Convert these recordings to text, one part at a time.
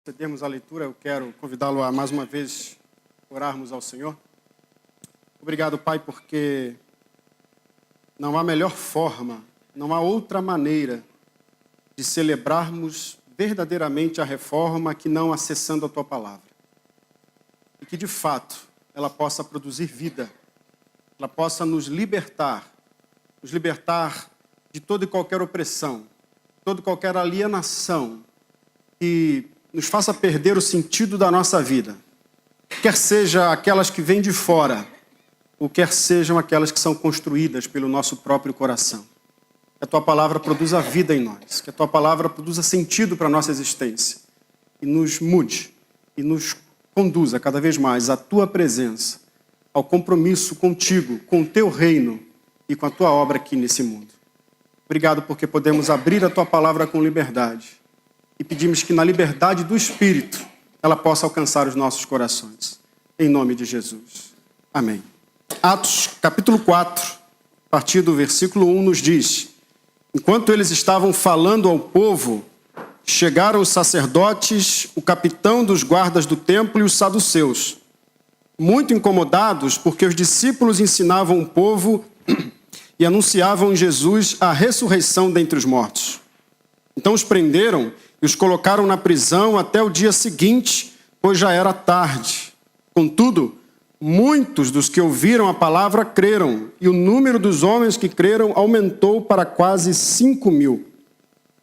Procedermos à leitura, eu quero convidá-lo a mais uma vez orarmos ao Senhor. Obrigado, Pai, porque não há melhor forma, não há outra maneira de celebrarmos verdadeiramente a reforma que não acessando a Tua Palavra. E que, de fato, ela possa produzir vida, ela possa nos libertar de toda e qualquer opressão, toda e qualquer alienação que nos faça perder o sentido da nossa vida, quer seja aquelas que vêm de fora, ou quer sejam aquelas que são construídas pelo nosso próprio coração. Que a Tua Palavra produza vida em nós, que a Tua Palavra produza sentido para a nossa existência, e nos mude, e nos conduza cada vez mais à Tua presença, ao compromisso contigo, com o Teu reino e com a Tua obra aqui nesse mundo. Obrigado porque podemos abrir a Tua Palavra com liberdade, e pedimos que na liberdade do Espírito ela possa alcançar os nossos corações. Em nome de Jesus. Amém. Atos, capítulo 4, a partir do versículo 1, nos diz: enquanto eles estavam falando ao povo, chegaram os sacerdotes, o capitão dos guardas do templo e os saduceus, muito incomodados porque os discípulos ensinavam o povo e anunciavam em Jesus a ressurreição dentre os mortos. Então os prenderam e os colocaram na prisão até o dia seguinte, pois já era tarde. Contudo, muitos dos que ouviram a palavra creram, e o número dos homens que creram aumentou para quase 5.000.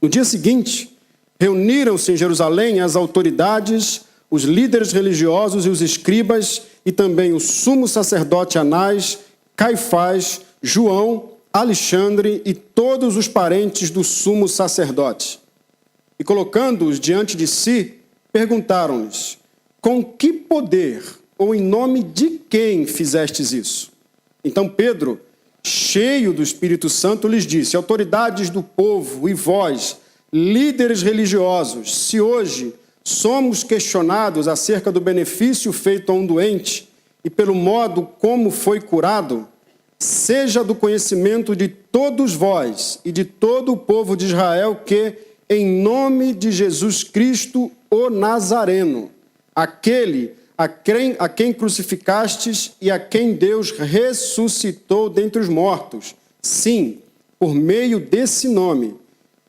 No dia seguinte, reuniram-se em Jerusalém as autoridades, os líderes religiosos e os escribas, e também o sumo sacerdote Anás, Caifás, João, Alexandre e todos os parentes do sumo sacerdote. E colocando-os diante de si, perguntaram-lhes: com que poder ou em nome de quem fizestes isso? Então Pedro, cheio do Espírito Santo, lhes disse: autoridades do povo e vós, líderes religiosos, se hoje somos questionados acerca do benefício feito a um doente e pelo modo como foi curado, seja do conhecimento de todos vós e de todo o povo de Israel que, em nome de Jesus Cristo, o Nazareno, aquele a quem crucificastes e a quem Deus ressuscitou dentre os mortos, sim, por meio desse nome,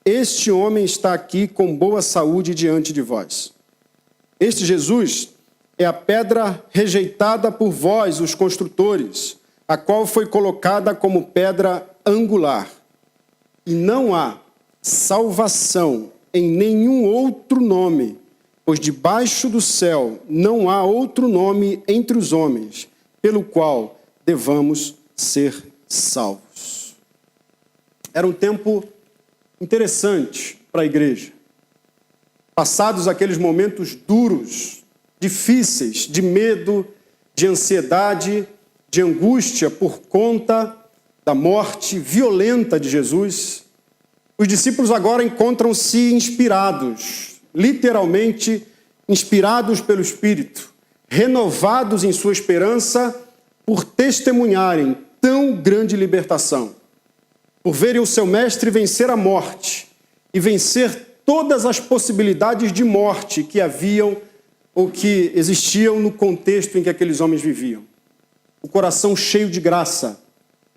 este homem está aqui com boa saúde diante de vós. Este Jesus é a pedra rejeitada por vós, os construtores, a qual foi colocada como pedra angular. E não há salvação em nenhum outro nome, pois debaixo do céu não há outro nome entre os homens, pelo qual devamos ser salvos. Era um tempo interessante para a igreja. Passados aqueles momentos duros, difíceis, de medo, de ansiedade, de angústia por conta da morte violenta de Jesus, os discípulos agora encontram-se inspirados, literalmente inspirados pelo Espírito, renovados em sua esperança por testemunharem tão grande libertação, por verem o seu mestre vencer a morte e vencer todas as possibilidades de morte que haviam ou que existiam no contexto em que aqueles homens viviam. O coração cheio de graça,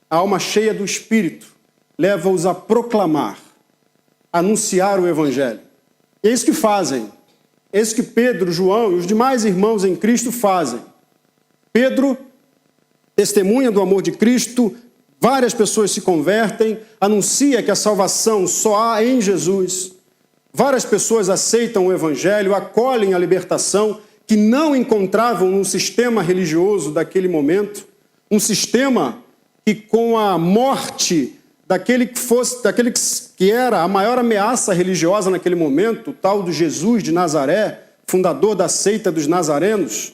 a alma cheia do Espírito, leva-os a proclamar, a anunciar o Evangelho. E é isso que fazem. É isso que Pedro, João e os demais irmãos em Cristo fazem. Pedro testemunha do amor de Cristo, várias pessoas se convertem, anuncia que a salvação só há em Jesus. Várias pessoas aceitam o Evangelho, acolhem a libertação que não encontravam no sistema religioso daquele momento, um sistema que, com a morte daquele que era a maior ameaça religiosa naquele momento, o tal do Jesus de Nazaré, fundador da seita dos nazarenos,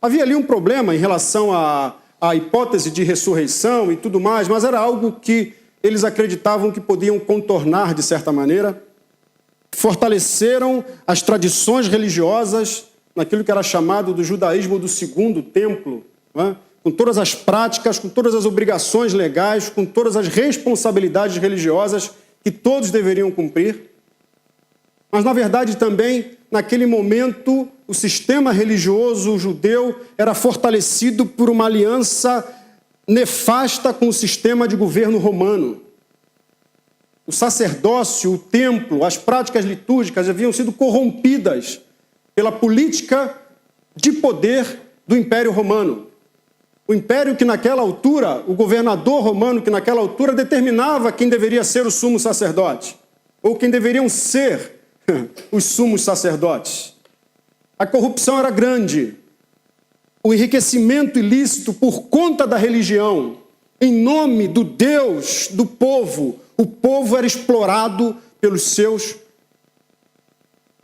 havia ali um problema em relação à hipótese de ressurreição e tudo mais, mas era algo que eles acreditavam que podiam contornar de certa maneira. Fortaleceram as tradições religiosas naquilo que era chamado do judaísmo do segundo templo, né? Com todas as práticas, com todas as obrigações legais, com todas as responsabilidades religiosas que todos deveriam cumprir. Mas, na verdade, também naquele momento, o sistema religioso judeu era fortalecido por uma aliança nefasta com o sistema de governo romano. O sacerdócio, o templo, as práticas litúrgicas haviam sido corrompidas pela política de poder do Império Romano. O império que naquela altura, o governador romano que naquela altura determinava quem deveria ser o sumo sacerdote, ou quem deveriam ser os sumos sacerdotes. A corrupção era grande. O enriquecimento ilícito por conta da religião, em nome do Deus do povo, o povo era explorado pelos seus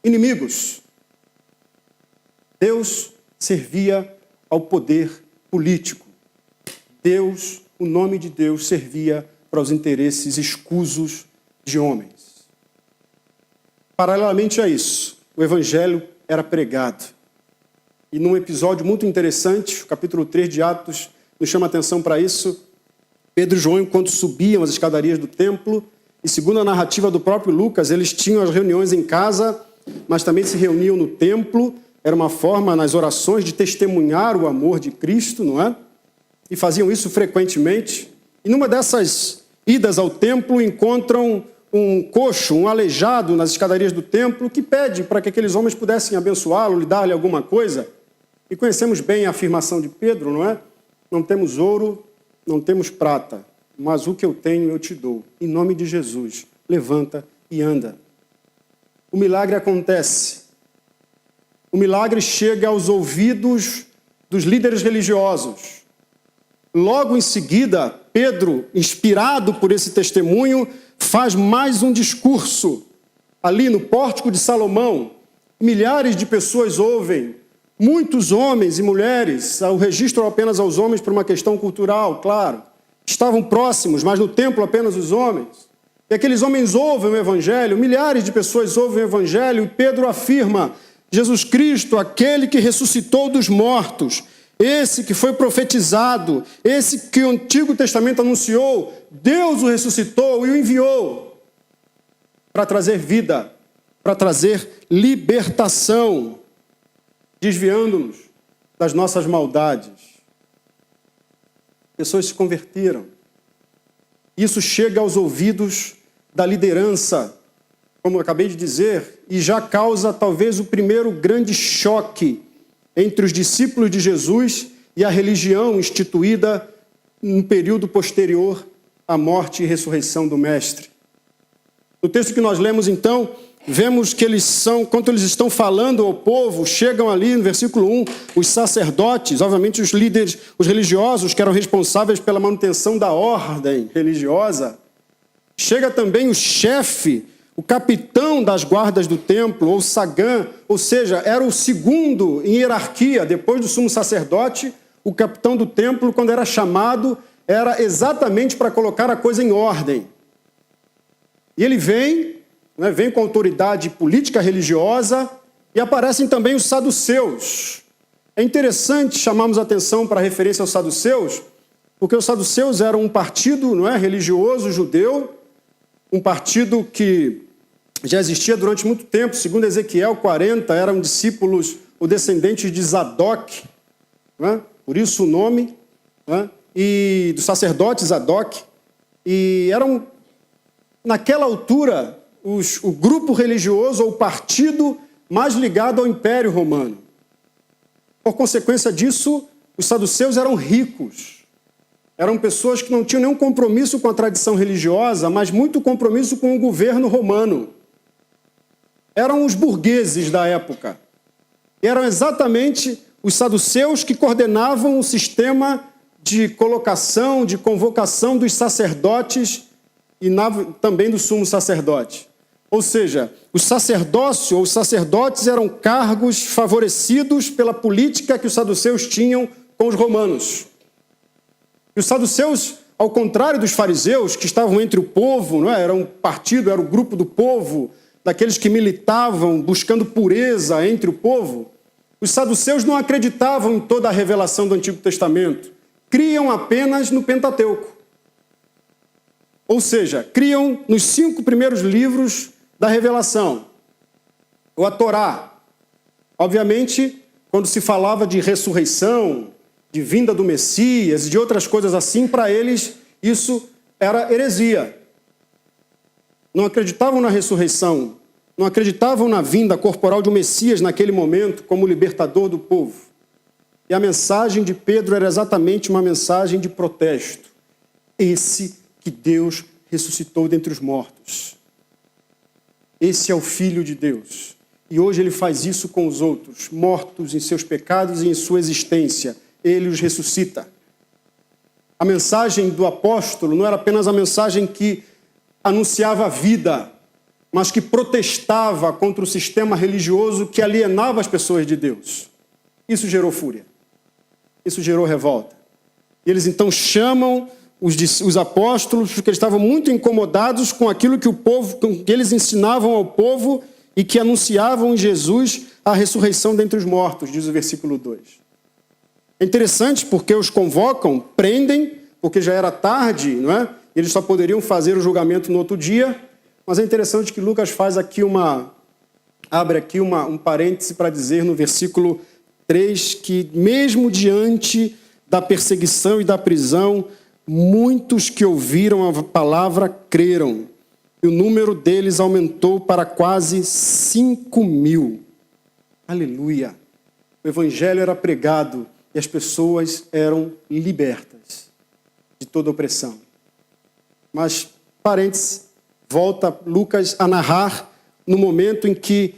inimigos. Deus servia ao poder político. Deus, o nome de Deus, servia para os interesses escusos de homens. Paralelamente a isso, o evangelho era pregado. E num episódio muito interessante, o capítulo 3 de Atos nos chama a atenção para isso. Pedro e João, enquanto subiam as escadarias do templo, e segundo a narrativa do próprio Lucas, eles tinham as reuniões em casa, mas também se reuniam no templo. Era uma forma, nas orações, de testemunhar o amor de Cristo, não é? E faziam isso frequentemente. E numa dessas idas ao templo, encontram um coxo, um aleijado nas escadarias do templo, que pede para que aqueles homens pudessem abençoá-lo, lhe dar-lhe alguma coisa. E conhecemos bem a afirmação de Pedro, não é? Não temos ouro, não temos prata, mas o que eu tenho eu te dou. Em nome de Jesus, levanta e anda. O milagre acontece. O milagre chega aos ouvidos dos líderes religiosos. Logo em seguida, Pedro, inspirado por esse testemunho, faz mais um discurso. Ali no Pórtico de Salomão, milhares de pessoas ouvem, muitos homens e mulheres, o registro apenas aos homens por uma questão cultural, claro. Estavam próximos, mas no templo apenas os homens. E aqueles homens ouvem o evangelho, milhares de pessoas ouvem o evangelho, e Pedro afirma: Jesus Cristo, aquele que ressuscitou dos mortos, esse que foi profetizado, esse que o Antigo Testamento anunciou, Deus o ressuscitou e o enviou para trazer vida, para trazer libertação, desviando-nos das nossas maldades. Pessoas se converteram. Isso chega aos ouvidos da liderança, como eu acabei de dizer, e já causa talvez o primeiro grande choque entre os discípulos de Jesus e a religião instituída no período posterior à morte e ressurreição do Mestre. No texto que nós lemos, então, vemos que quando eles estão falando ao povo, chegam ali no versículo 1, os sacerdotes, obviamente os líderes, os religiosos que eram responsáveis pela manutenção da ordem religiosa. Chega também o chefe, o capitão das guardas do templo, ou sagã, ou seja, era o segundo em hierarquia, depois do sumo sacerdote. O capitão do templo, quando era chamado, era exatamente para colocar a coisa em ordem. E ele vem com autoridade política religiosa, e aparecem também os saduceus. É interessante chamarmos a atenção para a referência aos saduceus, porque os saduceus eram um partido, religioso judeu, um partido que já existia durante muito tempo. Segundo Ezequiel 40, eram discípulos ou descendentes de Zadok, por isso o nome, e do sacerdote Zadok, e eram, naquela altura, o grupo religioso ou o partido mais ligado ao Império Romano. Por consequência disso, os saduceus eram ricos. Eram pessoas que não tinham nenhum compromisso com a tradição religiosa, mas muito compromisso com o governo romano. Eram os burgueses da época. E eram exatamente os saduceus que coordenavam o sistema de colocação, de convocação dos sacerdotes e também do sumo sacerdote. Ou seja, o sacerdócio ou os sacerdotes eram cargos favorecidos pela política que os saduceus tinham com os romanos. E os saduceus, ao contrário dos fariseus, que estavam entre o povo, era um partido, era o grupo do povo, daqueles que militavam buscando pureza entre o povo, os saduceus não acreditavam em toda a revelação do Antigo Testamento, criam apenas no Pentateuco. Ou seja, criam nos 5 primeiros livros da revelação, ou a Torá, Obviamente, quando se falava de ressurreição, de vinda do Messias e de outras coisas assim, para eles isso era heresia. Não acreditavam na ressurreição, não acreditavam na vinda corporal de um Messias naquele momento como libertador do povo. E a mensagem de Pedro era exatamente uma mensagem de protesto. Esse que Deus ressuscitou dentre os mortos. Esse é o Filho de Deus. E hoje ele faz isso com os outros, mortos em seus pecados e em sua existência. Ele os ressuscita. A mensagem do apóstolo não era apenas a mensagem que anunciava a vida, mas que protestava contra o sistema religioso que alienava as pessoas de Deus. Isso gerou fúria. Isso gerou revolta. E eles então chamam os apóstolos, porque eles estavam muito incomodados com aquilo que que eles ensinavam ao povo e que anunciavam em Jesus a ressurreição dentre os mortos, diz o versículo 2. É interessante porque os convocam, prendem, porque já era tarde, não é? Eles só poderiam fazer o julgamento no outro dia, mas é interessante que Lucas faz aqui abre aqui um parêntese para dizer no versículo 3 que mesmo diante da perseguição e da prisão, muitos que ouviram a palavra creram, e o número deles aumentou para quase 5.000. Aleluia! O evangelho era pregado e as pessoas eram libertas de toda opressão. Mas, parênteses, volta Lucas a narrar no momento em que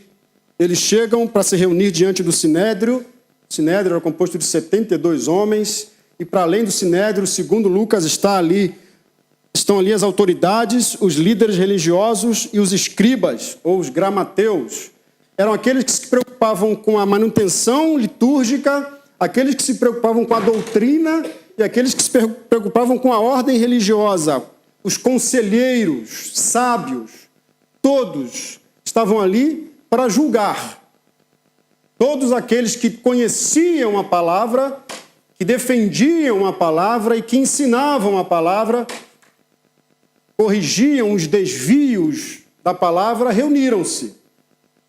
eles chegam para se reunir diante do Sinédrio. O Sinédrio era composto de 72 homens, e para além do Sinédrio, segundo Lucas, estão ali as autoridades, os líderes religiosos e os escribas, ou os gramateus. Eram aqueles que se preocupavam com a manutenção litúrgica, aqueles que se preocupavam com a doutrina e aqueles que se preocupavam com a ordem religiosa. Os conselheiros, sábios, todos estavam ali para julgar. Todos aqueles que conheciam a palavra, que defendiam a palavra e que ensinavam a palavra, corrigiam os desvios da palavra, reuniram-se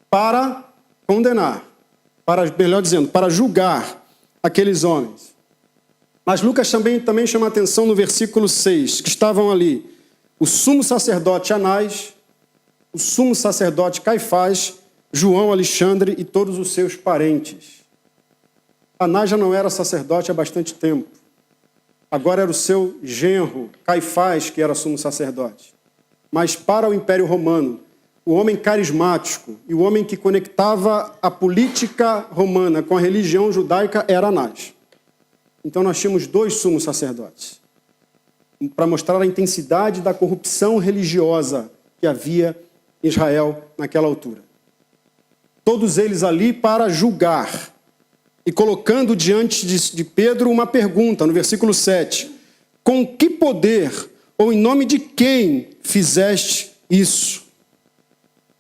para condenar, para julgar aqueles homens. Mas Lucas também chama a atenção no versículo 6, que estavam ali o sumo sacerdote Anás, o sumo sacerdote Caifás, João, Alexandre e todos os seus parentes. Anás já não era sacerdote há bastante tempo. Agora era o seu genro, Caifás, que era sumo sacerdote. Mas para o Império Romano, o homem carismático e o homem que conectava a política romana com a religião judaica era Anás. Então nós tínhamos 2 sumos sacerdotes, para mostrar a intensidade da corrupção religiosa que havia em Israel naquela altura. Todos eles ali para julgar, e colocando diante de Pedro uma pergunta, no versículo 7. Com que poder ou em nome de quem fizeste isso?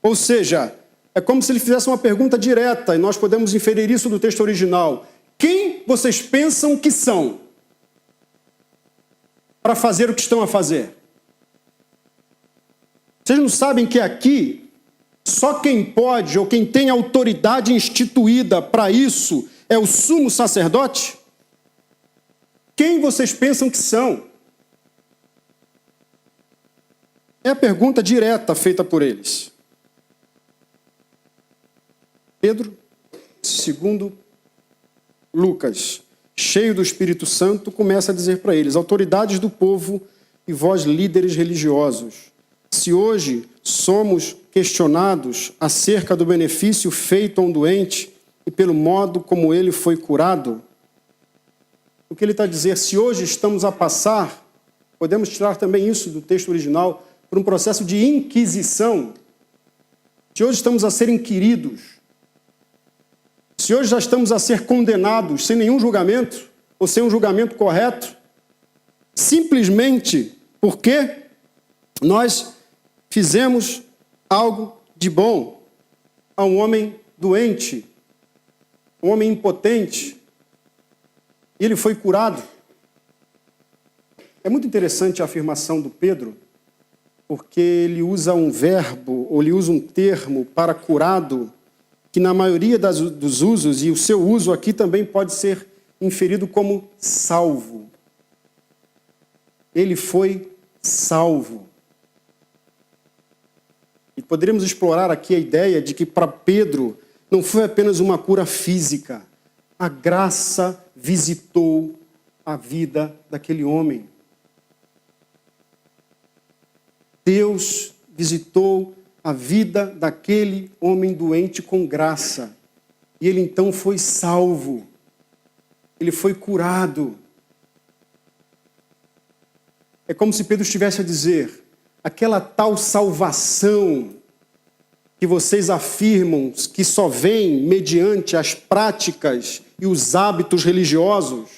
Ou seja, é como se ele fizesse uma pergunta direta, e nós podemos inferir isso do texto original. Quem vocês pensam que são para fazer o que estão a fazer? Vocês não sabem que aqui, só quem pode ou quem tem autoridade instituída para isso é o sumo sacerdote? Quem vocês pensam que são? É a pergunta direta feita por eles. Pedro, segundo Lucas, cheio do Espírito Santo, começa a dizer para eles: autoridades do povo e vós líderes religiosos, se hoje somos questionados acerca do benefício feito a um doente e pelo modo como ele foi curado, o que ele está a dizer, se hoje estamos a passar, podemos tirar também isso do texto original, por um processo de inquisição, se hoje estamos a ser inquiridos, se hoje já estamos a ser condenados sem nenhum julgamento, ou sem um julgamento correto, simplesmente porque nós fizemos algo de bom a um homem doente, um homem impotente, e ele foi curado. É muito interessante a afirmação do Pedro, porque ele usa um verbo, ou ele usa um termo para curado, que na maioria dos usos, e o seu uso aqui também pode ser inferido como salvo. Ele foi salvo. E poderíamos explorar aqui a ideia de que para Pedro não foi apenas uma cura física. A graça visitou a vida daquele homem. Deus visitou a vida daquele homem doente com graça. E ele então foi salvo. Ele foi curado. É como se Pedro estivesse a dizer: aquela tal salvação que vocês afirmam que só vem mediante as práticas e os hábitos religiosos,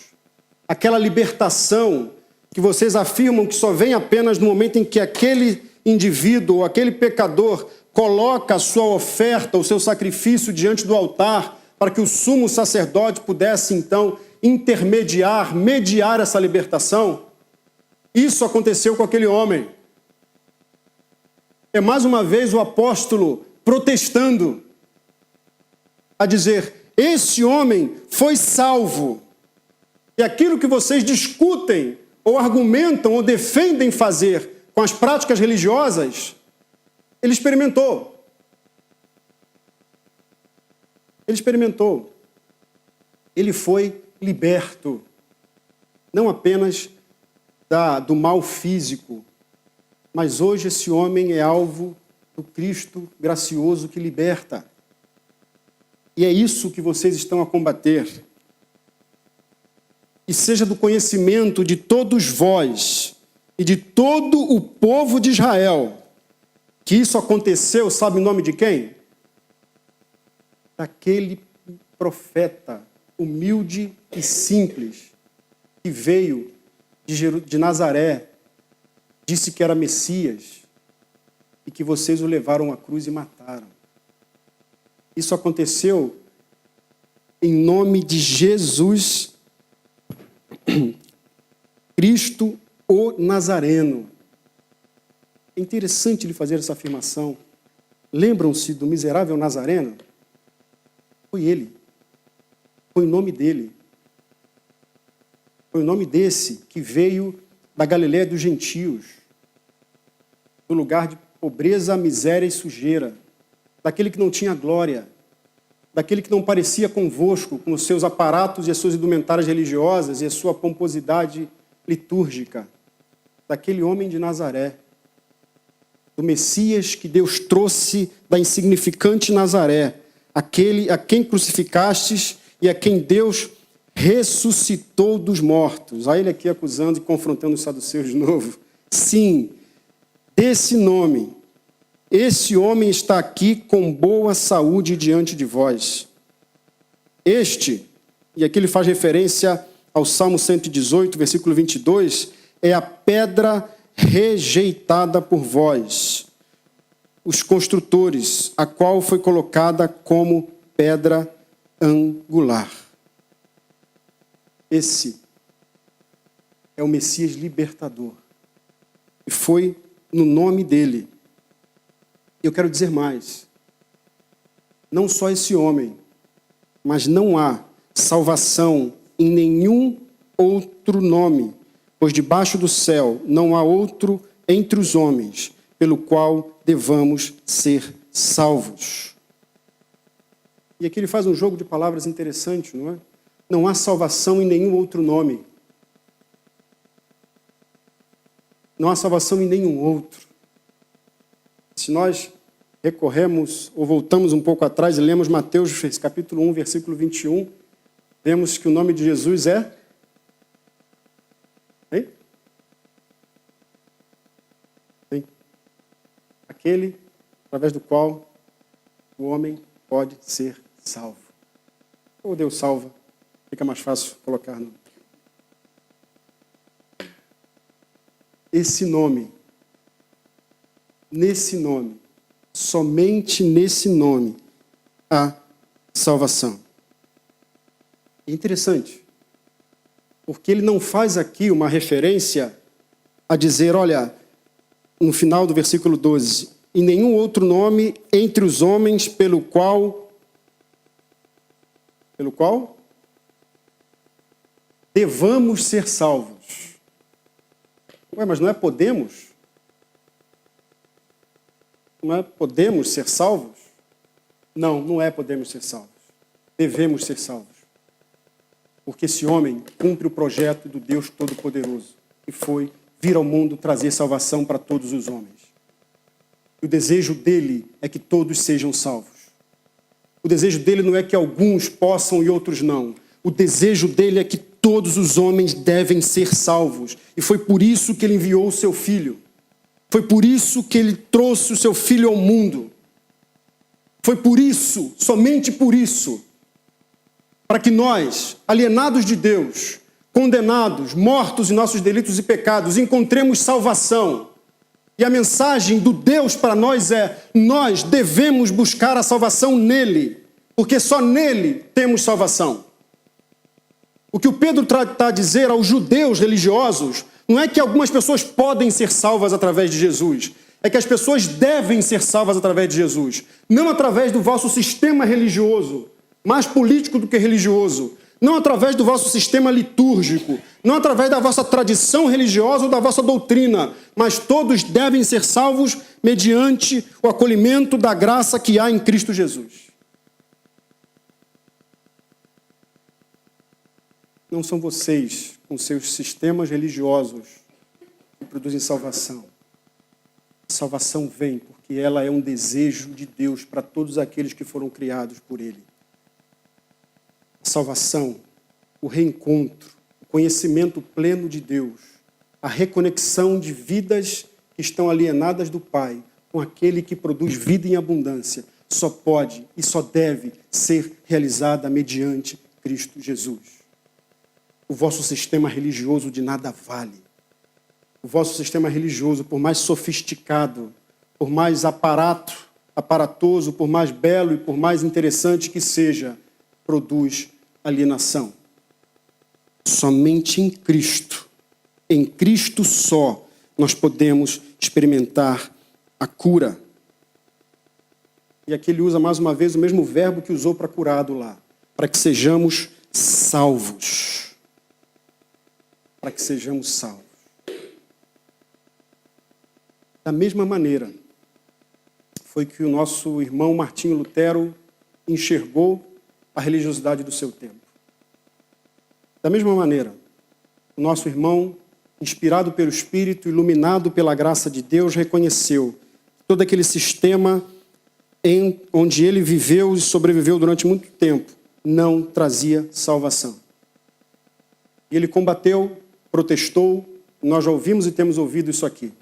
aquela libertação que vocês afirmam que só vem apenas no momento em que aquele indivíduo ou aquele pecador coloca a sua oferta, o seu sacrifício diante do altar, para que o sumo sacerdote pudesse então intermediar, mediar essa libertação. Isso aconteceu com aquele homem. É mais uma vez o apóstolo protestando, a dizer: esse homem foi salvo. E aquilo que vocês discutem, ou argumentam, ou defendem fazer com as práticas religiosas, ele experimentou. Ele experimentou. Ele foi liberto. Não apenas do mal físico, mas hoje esse homem é alvo do Cristo gracioso que liberta. E é isso que vocês estão a combater. E seja do conhecimento de todos vós e de todo o povo de Israel que isso aconteceu, sabe em nome de quem? Daquele profeta humilde e simples que veio de Nazaré, disse que era Messias e que vocês o levaram à cruz e mataram. Isso aconteceu em nome de Jesus Cristo, o Nazareno. É interessante ele fazer essa afirmação. Lembram-se do miserável Nazareno? Foi ele. Foi o nome dele. Foi o nome desse que veio da Galiléia dos gentios, do lugar de pobreza, miséria e sujeira, daquele que não tinha glória, daquele que não parecia convosco, com os seus aparatos e as suas indumentárias religiosas e a sua pomposidade litúrgica, daquele homem de Nazaré, do Messias que Deus trouxe da insignificante Nazaré, aquele a quem crucificastes e a quem Deus ressuscitou dos mortos. Aí ele aqui acusando e confrontando os saduceus de novo. Sim, desse nome, esse homem está aqui com boa saúde diante de vós. Este, e aqui ele faz referência ao Salmo 118, versículo 22, é a pedra rejeitada por vós, os construtores, a qual foi colocada como pedra angular. Esse é o Messias libertador. E foi no nome dele. Eu quero dizer mais. Não só esse homem, mas não há salvação em nenhum outro nome, pois debaixo do céu não há outro entre os homens pelo qual devamos ser salvos. E aqui ele faz um jogo de palavras interessante, não é? Não há salvação em nenhum outro nome. Não há salvação em nenhum outro. Se nós recorremos ou voltamos um pouco atrás e lemos Mateus capítulo 1, versículo 21, vemos que o nome de Jesus é... Hein? Sim. Aquele através do qual o homem pode ser salvo. Ou Deus salva. Fica mais fácil colocar no... Esse nome, nesse nome, somente nesse nome, há salvação. É interessante, porque ele não faz aqui uma referência a dizer, olha, no final do versículo 12, em nenhum outro nome entre os homens pelo qual pelo qual devamos ser salvos. Ué, mas não é podemos? Não é podemos ser salvos? Não, não é podemos ser salvos. Devemos ser salvos. Porque esse homem cumpre o projeto do Deus Todo-Poderoso, que foi vir ao mundo trazer salvação para todos os homens. E o desejo dele é que todos sejam salvos. O desejo dele não é que alguns possam e outros não. O desejo dele é que todos os homens devem ser salvos. E foi por isso que ele enviou o seu filho. Foi por isso que ele trouxe o seu filho ao mundo. Foi por isso, somente por isso, para que nós, alienados de Deus, condenados, mortos em nossos delitos e pecados, encontremos salvação. E a mensagem do Deus para nós é: nós devemos buscar a salvação nele, porque só nele temos salvação. O que o Pedro está a dizer aos judeus religiosos não é que algumas pessoas podem ser salvas através de Jesus, é que as pessoas devem ser salvas através de Jesus, não através do vosso sistema religioso, mais político do que religioso, não através do vosso sistema litúrgico, não através da vossa tradição religiosa ou da vossa doutrina, mas todos devem ser salvos mediante o acolhimento da graça que há em Cristo Jesus. Não são vocês, com seus sistemas religiosos, que produzem salvação. A salvação vem porque ela é um desejo de Deus para todos aqueles que foram criados por Ele. A salvação, o reencontro, o conhecimento pleno de Deus, a reconexão de vidas que estão alienadas do Pai com aquele que produz vida em abundância, só pode e só deve ser realizada mediante Cristo Jesus. O vosso sistema religioso de nada vale. O vosso sistema religioso, por mais sofisticado, por mais aparatoso, por mais belo e por mais interessante que seja, produz alienação. Somente em Cristo só, nós podemos experimentar a cura. E aqui ele usa mais uma vez o mesmo verbo que usou para curado lá, para que sejamos salvos. Para que sejamos salvos. Da mesma maneira, foi que o nosso irmão Martinho Lutero enxergou a religiosidade do seu tempo. Da mesma maneira, o nosso irmão, inspirado pelo Espírito, iluminado pela graça de Deus, reconheceu todo aquele sistema onde ele viveu e sobreviveu durante muito tempo, não trazia salvação. E ele combateu, protestou, nós já ouvimos e temos ouvido isso aqui.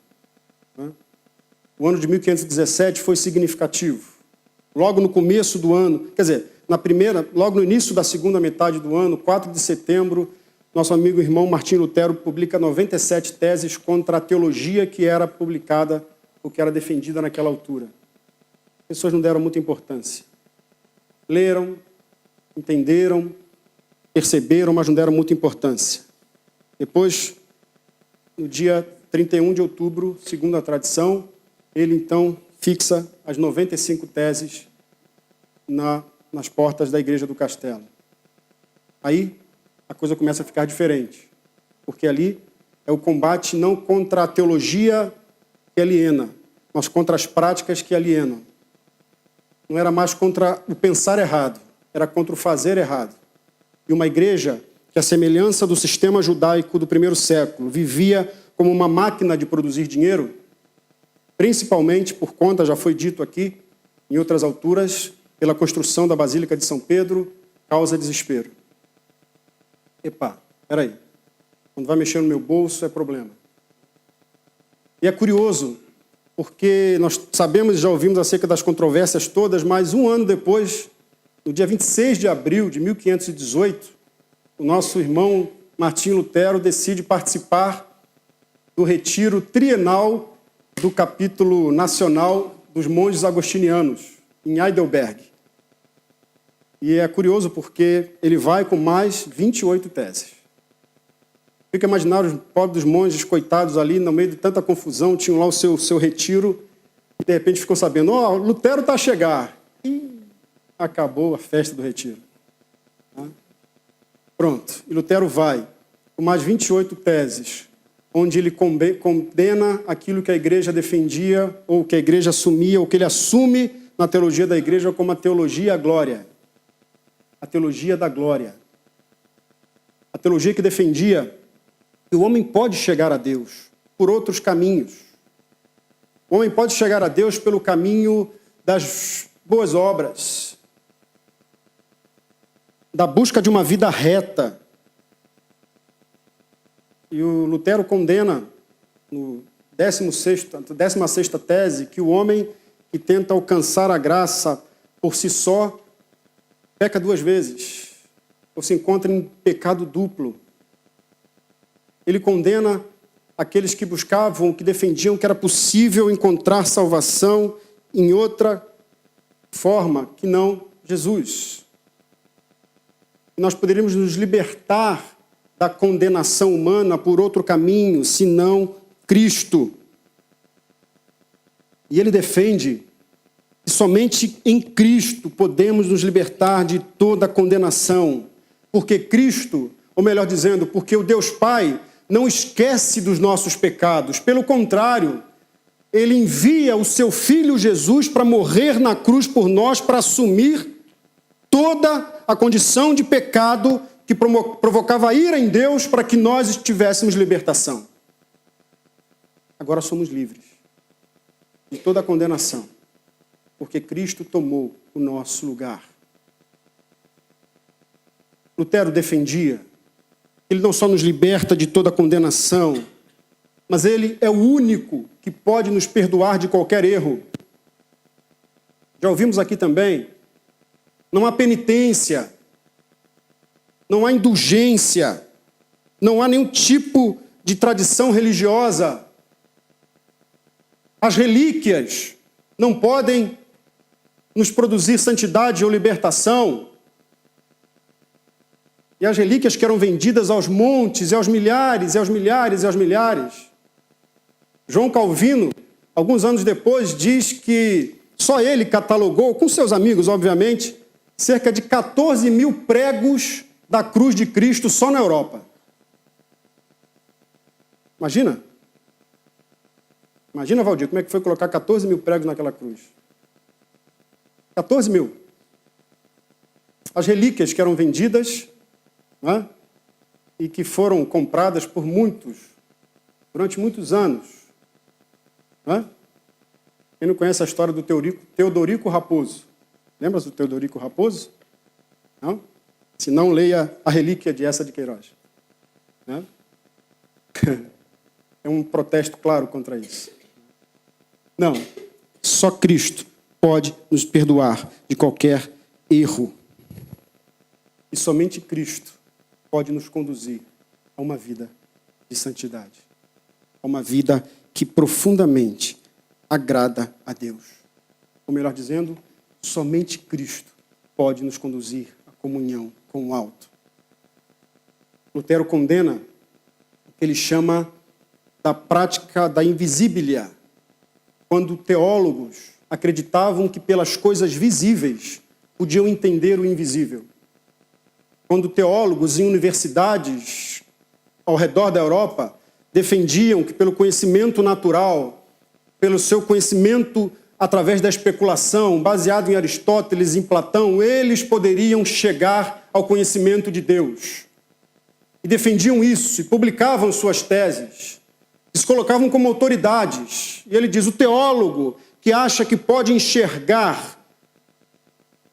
O ano de 1517 foi significativo. Logo no começo do ano, quer dizer, logo no início da segunda metade do ano, 4 de setembro, nosso amigo e irmão Martinho Lutero publica 97 teses contra a teologia que era publicada, ou que era defendida naquela altura. As pessoas não deram muita importância. Leram, entenderam, perceberam, mas não deram muita importância. Depois, no dia 31 de outubro, segundo a tradição, ele então fixa as 95 teses nas portas da igreja do castelo. Aí a coisa começa a ficar diferente, porque ali é o combate não contra a teologia que aliena, mas contra as práticas que alienam. Não era mais contra o pensar errado, era contra o fazer errado. E uma igreja que, à semelhança do sistema judaico do primeiro século, vivia como uma máquina de produzir dinheiro, principalmente por conta, já foi dito aqui, em outras alturas, pela construção da Basílica de São Pedro, causa desespero. Epa, peraí, quando vai mexer no meu bolso é problema. E é curioso, porque nós sabemos e já ouvimos acerca das controvérsias todas, mas um ano depois, no dia 26 de abril de 1518, o nosso irmão Martinho Lutero decide participar do retiro trienal do capítulo nacional dos monges agostinianos, em Heidelberg. E é curioso porque ele vai com mais 28 teses. Fica a imaginar os pobres monges, coitados ali, no meio de tanta confusão, tinham lá o seu retiro, e de repente ficam sabendo, Lutero está a chegar. E acabou a festa do retiro. Pronto. E Lutero vai com mais 28 teses, onde ele condena aquilo que a igreja defendia, ou que a igreja assumia, ou que ele assume na teologia da igreja como a teologia da glória. A teologia da glória. A teologia que defendia que o homem pode chegar a Deus por outros caminhos. O homem pode chegar a Deus pelo caminho das boas obras, da busca de uma vida reta. E o Lutero condena, no 16ª tese, que o homem que tenta alcançar a graça por si só peca 2 vezes, ou se encontra em pecado duplo. Ele condena aqueles que buscavam, que defendiam que era possível encontrar salvação em outra forma que não Jesus. Nós poderíamos nos libertar da condenação humana por outro caminho, senão Cristo. E ele defende que somente em Cristo podemos nos libertar de toda condenação. Porque Cristo, ou melhor dizendo, porque o Deus Pai não esquece dos nossos pecados. Pelo contrário, ele envia o seu Filho Jesus para morrer na cruz por nós, para assumir toda a condição de pecado que provocava ira em Deus para que nós tivéssemos libertação. Agora somos livres de toda a condenação, porque Cristo tomou o nosso lugar. Lutero defendia que ele não só nos liberta de toda a condenação, mas ele é o único que pode nos perdoar de qualquer erro. Já ouvimos aqui também, não há penitência, não há indulgência, não há nenhum tipo de tradição religiosa. As relíquias não podem nos produzir santidade ou libertação. E as relíquias que eram vendidas aos montes, e aos milhares, e aos milhares, e aos milhares. João Calvino, alguns anos depois, diz que só ele catalogou, com seus amigos, obviamente, cerca de 14 mil pregos da cruz de Cristo só na Europa. Imagina? Imagina, Valdir, como é que foi colocar 14 mil pregos naquela cruz? 14 mil. As relíquias que eram vendidas, né, e que foram compradas por muitos, durante muitos anos. Né? Quem não conhece a história do Teodorico Raposo? Lembra do Teodorico Raposo? Não? Se não, leia A Relíquia de Eça de Queiroz. Né? É um protesto claro contra isso. Não, só Cristo pode nos perdoar de qualquer erro. E somente Cristo pode nos conduzir a uma vida de santidade, a uma vida que profundamente agrada a Deus. Ou melhor dizendo, somente Cristo pode nos conduzir à comunhão com o alto. Lutero condena o que ele chama da prática da invisíbilia, quando teólogos acreditavam que pelas coisas visíveis podiam entender o invisível. Quando teólogos em universidades ao redor da Europa defendiam que pelo conhecimento natural, pelo seu conhecimento através da especulação, baseado em Aristóteles, em Platão, eles poderiam chegar ao conhecimento de Deus. E defendiam isso, e publicavam suas teses, se colocavam como autoridades. E ele diz, o teólogo que acha que pode enxergar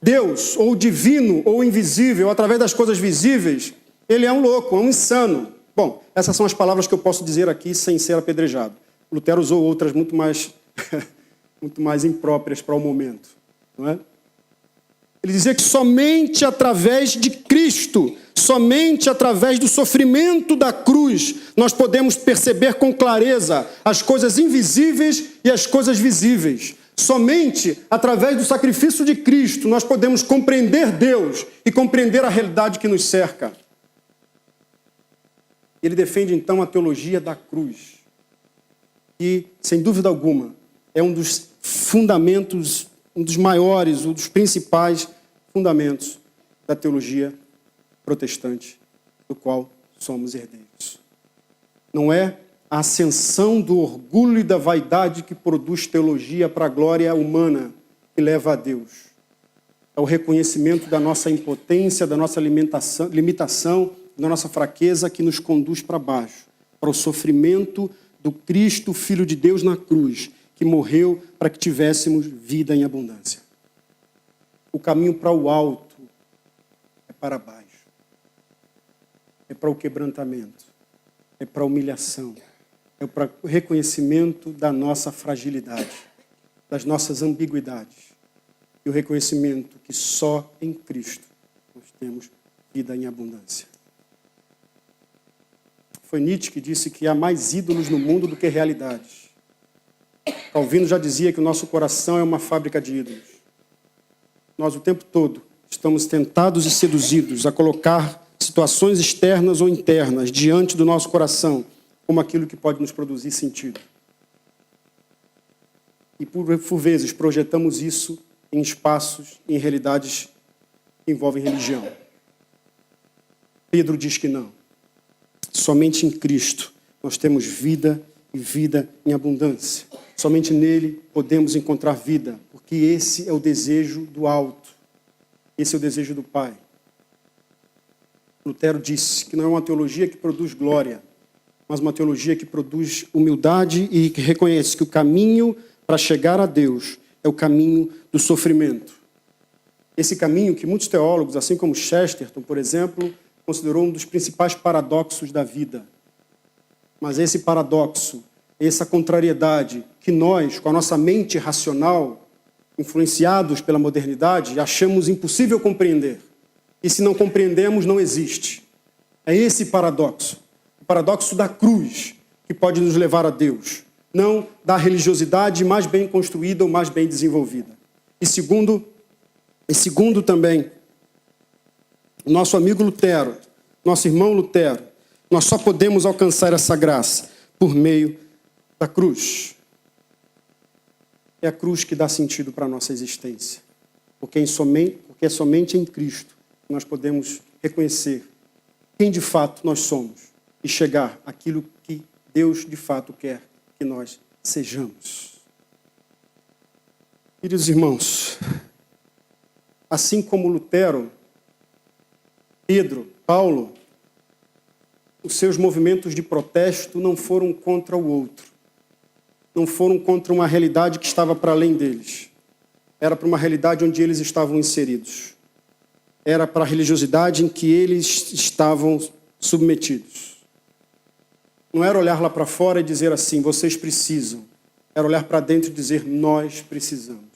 Deus, ou o divino, ou o invisível, através das coisas visíveis, ele é um louco, é um insano. Bom, essas são as palavras que eu posso dizer aqui sem ser apedrejado. Lutero usou outras muito mais impróprias para o momento. Não é? Ele dizia que somente através de Cristo, somente através do sofrimento da cruz, nós podemos perceber com clareza as coisas invisíveis e as coisas visíveis. Somente através do sacrifício de Cristo nós podemos compreender Deus e compreender a realidade que nos cerca. Ele defende então a teologia da cruz, que, sem dúvida alguma, é um dos fundamentos, um dos maiores, um dos principais fundamentos da teologia protestante do qual somos herdeiros. Não é a ascensão do orgulho e da vaidade que produz teologia para a glória humana que leva a Deus. É o reconhecimento da nossa impotência, da nossa limitação, da nossa fraqueza que nos conduz para baixo, para o sofrimento do Cristo, Filho de Deus na cruz, que morreu para que tivéssemos vida em abundância. O caminho para o alto é para baixo. É para o quebrantamento. É para a humilhação. É para o reconhecimento da nossa fragilidade, das nossas ambiguidades. E o reconhecimento que só em Cristo nós temos vida em abundância. Foi Nietzsche que disse que há mais ídolos no mundo do que realidades. Calvino já dizia que o nosso coração é uma fábrica de ídolos. Nós o tempo todo estamos tentados e seduzidos a colocar situações externas ou internas diante do nosso coração como aquilo que pode nos produzir sentido. E por vezes projetamos isso em espaços, em realidades que envolvem religião. Pedro diz que não. Somente em Cristo nós temos vida e vida em abundância. Somente nele podemos encontrar vida, porque esse é o desejo do alto. Esse é o desejo do Pai. Lutero disse que não é uma teologia que produz glória, mas uma teologia que produz humildade e que reconhece que o caminho para chegar a Deus é o caminho do sofrimento. Esse caminho que muitos teólogos, assim como Chesterton, por exemplo, considerou um dos principais paradoxos da vida. Mas esse paradoxo, essa contrariedade que nós, com a nossa mente racional, influenciados pela modernidade, achamos impossível compreender. E se não compreendemos, não existe. É esse paradoxo. O paradoxo da cruz que pode nos levar a Deus. Não da religiosidade mais bem construída ou mais bem desenvolvida. E segundo também, o nosso amigo Lutero, nosso irmão Lutero, nós só podemos alcançar essa graça por meio da cruz. É a cruz que dá sentido para a nossa existência. Porque é somente em Cristo que nós podemos reconhecer quem de fato nós somos e chegar àquilo que Deus de fato quer que nós sejamos. Queridos irmãos, assim como Lutero, Pedro, Paulo, os seus movimentos de protesto não foram contra o outro. Não foram contra uma realidade que estava para além deles. Era para uma realidade onde eles estavam inseridos. Era para a religiosidade em que eles estavam submetidos. Não era olhar lá para fora e dizer assim, vocês precisam. Era olhar para dentro e dizer, nós precisamos.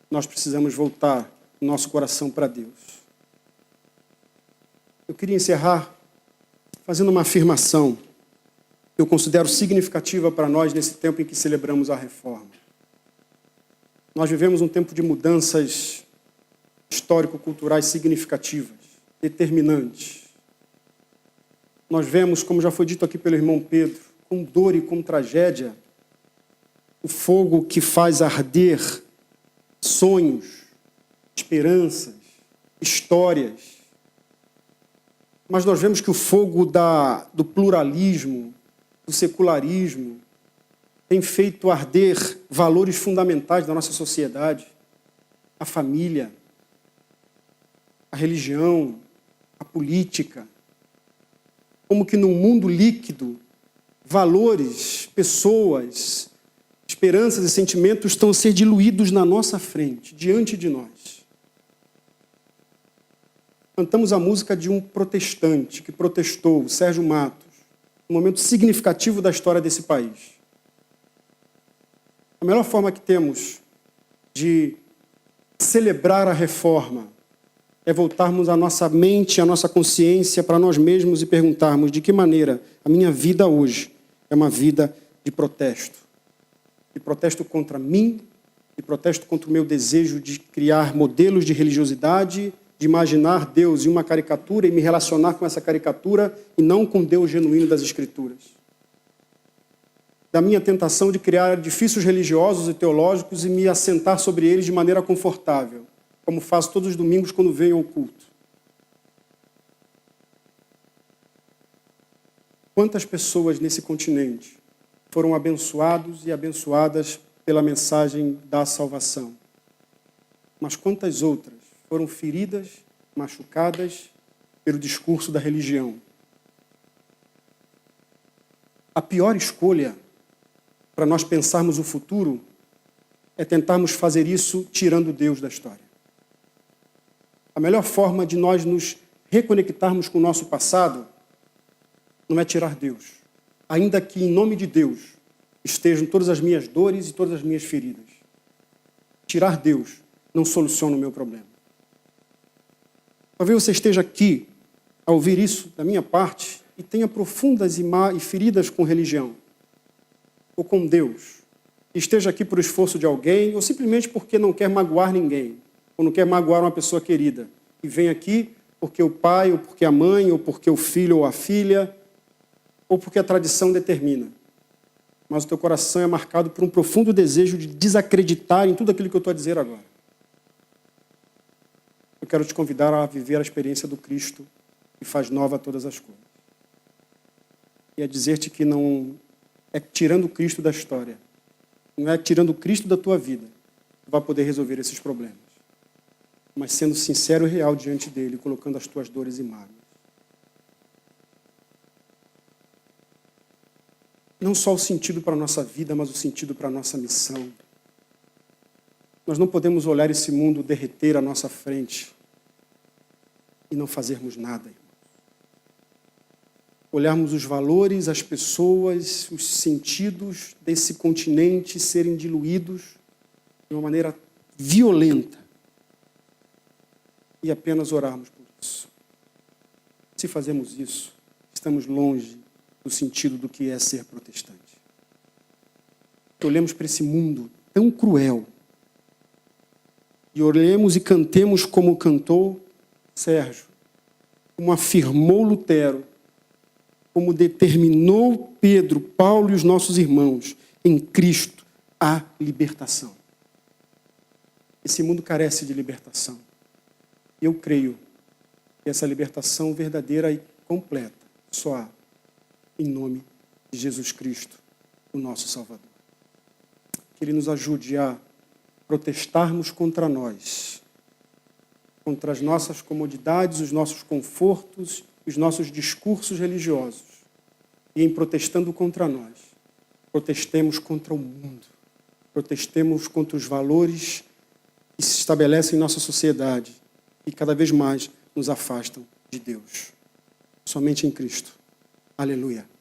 Nós precisamos voltar o nosso coração para Deus. Eu queria encerrar fazendo uma afirmação que eu considero significativa para nós nesse tempo em que celebramos a Reforma. Nós vivemos um tempo de mudanças histórico-culturais significativas, determinantes. Nós vemos, como já foi dito aqui pelo irmão Pedro, com dor e com tragédia, o fogo que faz arder sonhos, esperanças, histórias. Mas nós vemos que o fogo do pluralismo, do secularismo, tem feito arder valores fundamentais da nossa sociedade. A família, a religião, a política. Como que num mundo líquido, valores, pessoas, esperanças e sentimentos estão a ser diluídos na nossa frente, diante de nós. Cantamos a música de um protestante que protestou, Sérgio Matos, um momento significativo da história desse país. A melhor forma que temos de celebrar a reforma é voltarmos a nossa mente, a nossa consciência para nós mesmos e perguntarmos de que maneira a minha vida hoje é uma vida de protesto. De protesto contra mim, de protesto contra o meu desejo de criar modelos de religiosidade, de imaginar Deus em uma caricatura e me relacionar com essa caricatura e não com Deus genuíno das Escrituras. Da minha tentação de criar edifícios religiosos e teológicos e me assentar sobre eles de maneira confortável, como faço todos os domingos quando venho ao culto. Quantas pessoas nesse continente foram abençoados e abençoadas pela mensagem da salvação? Mas quantas outras foram feridas, machucadas pelo discurso da religião? A pior escolha para nós pensarmos o futuro é tentarmos fazer isso tirando Deus da história. A melhor forma de nós nos reconectarmos com o nosso passado não é tirar Deus, ainda que em nome de Deus estejam todas as minhas dores e todas as minhas feridas. Tirar Deus não soluciona o meu problema. Talvez você esteja aqui a ouvir isso da minha parte e tenha profundas e feridas com religião ou com Deus. Esteja aqui por esforço de alguém ou simplesmente porque não quer magoar ninguém ou não quer magoar uma pessoa querida. E vem aqui porque o pai, ou porque a mãe, ou porque o filho ou a filha, ou porque a tradição determina. Mas o teu coração é marcado por um profundo desejo de desacreditar em tudo aquilo que eu estou a dizer agora. Eu quero te convidar a viver a experiência do Cristo que faz nova todas as coisas. E a dizer-te que não é tirando o Cristo da história, não é tirando o Cristo da tua vida que vai poder resolver esses problemas, mas sendo sincero e real diante dele, colocando as tuas dores e mágoas. Não só o sentido para a nossa vida, mas o sentido para a nossa missão. Nós não podemos olhar esse mundo derreter à nossa frente e não fazermos nada, irmão. Olharmos os valores, as pessoas, os sentidos desse continente serem diluídos de uma maneira violenta e apenas orarmos por isso. Se fazemos isso, estamos longe do sentido do que é ser protestante. Que olhemos para esse mundo tão cruel e olhemos e cantemos como cantou Sérgio, como afirmou Lutero, como determinou Pedro, Paulo e os nossos irmãos, em Cristo há libertação. Esse mundo carece de libertação. Eu creio que essa libertação verdadeira e completa só há em nome de Jesus Cristo, o nosso Salvador. Que Ele nos ajude a protestarmos contra nós, contra as nossas comodidades, os nossos confortos, os nossos discursos religiosos. E em protestando contra nós, protestemos contra o mundo, protestemos contra os valores que se estabelecem em nossa sociedade e cada vez mais nos afastam de Deus. Somente em Cristo. Aleluia.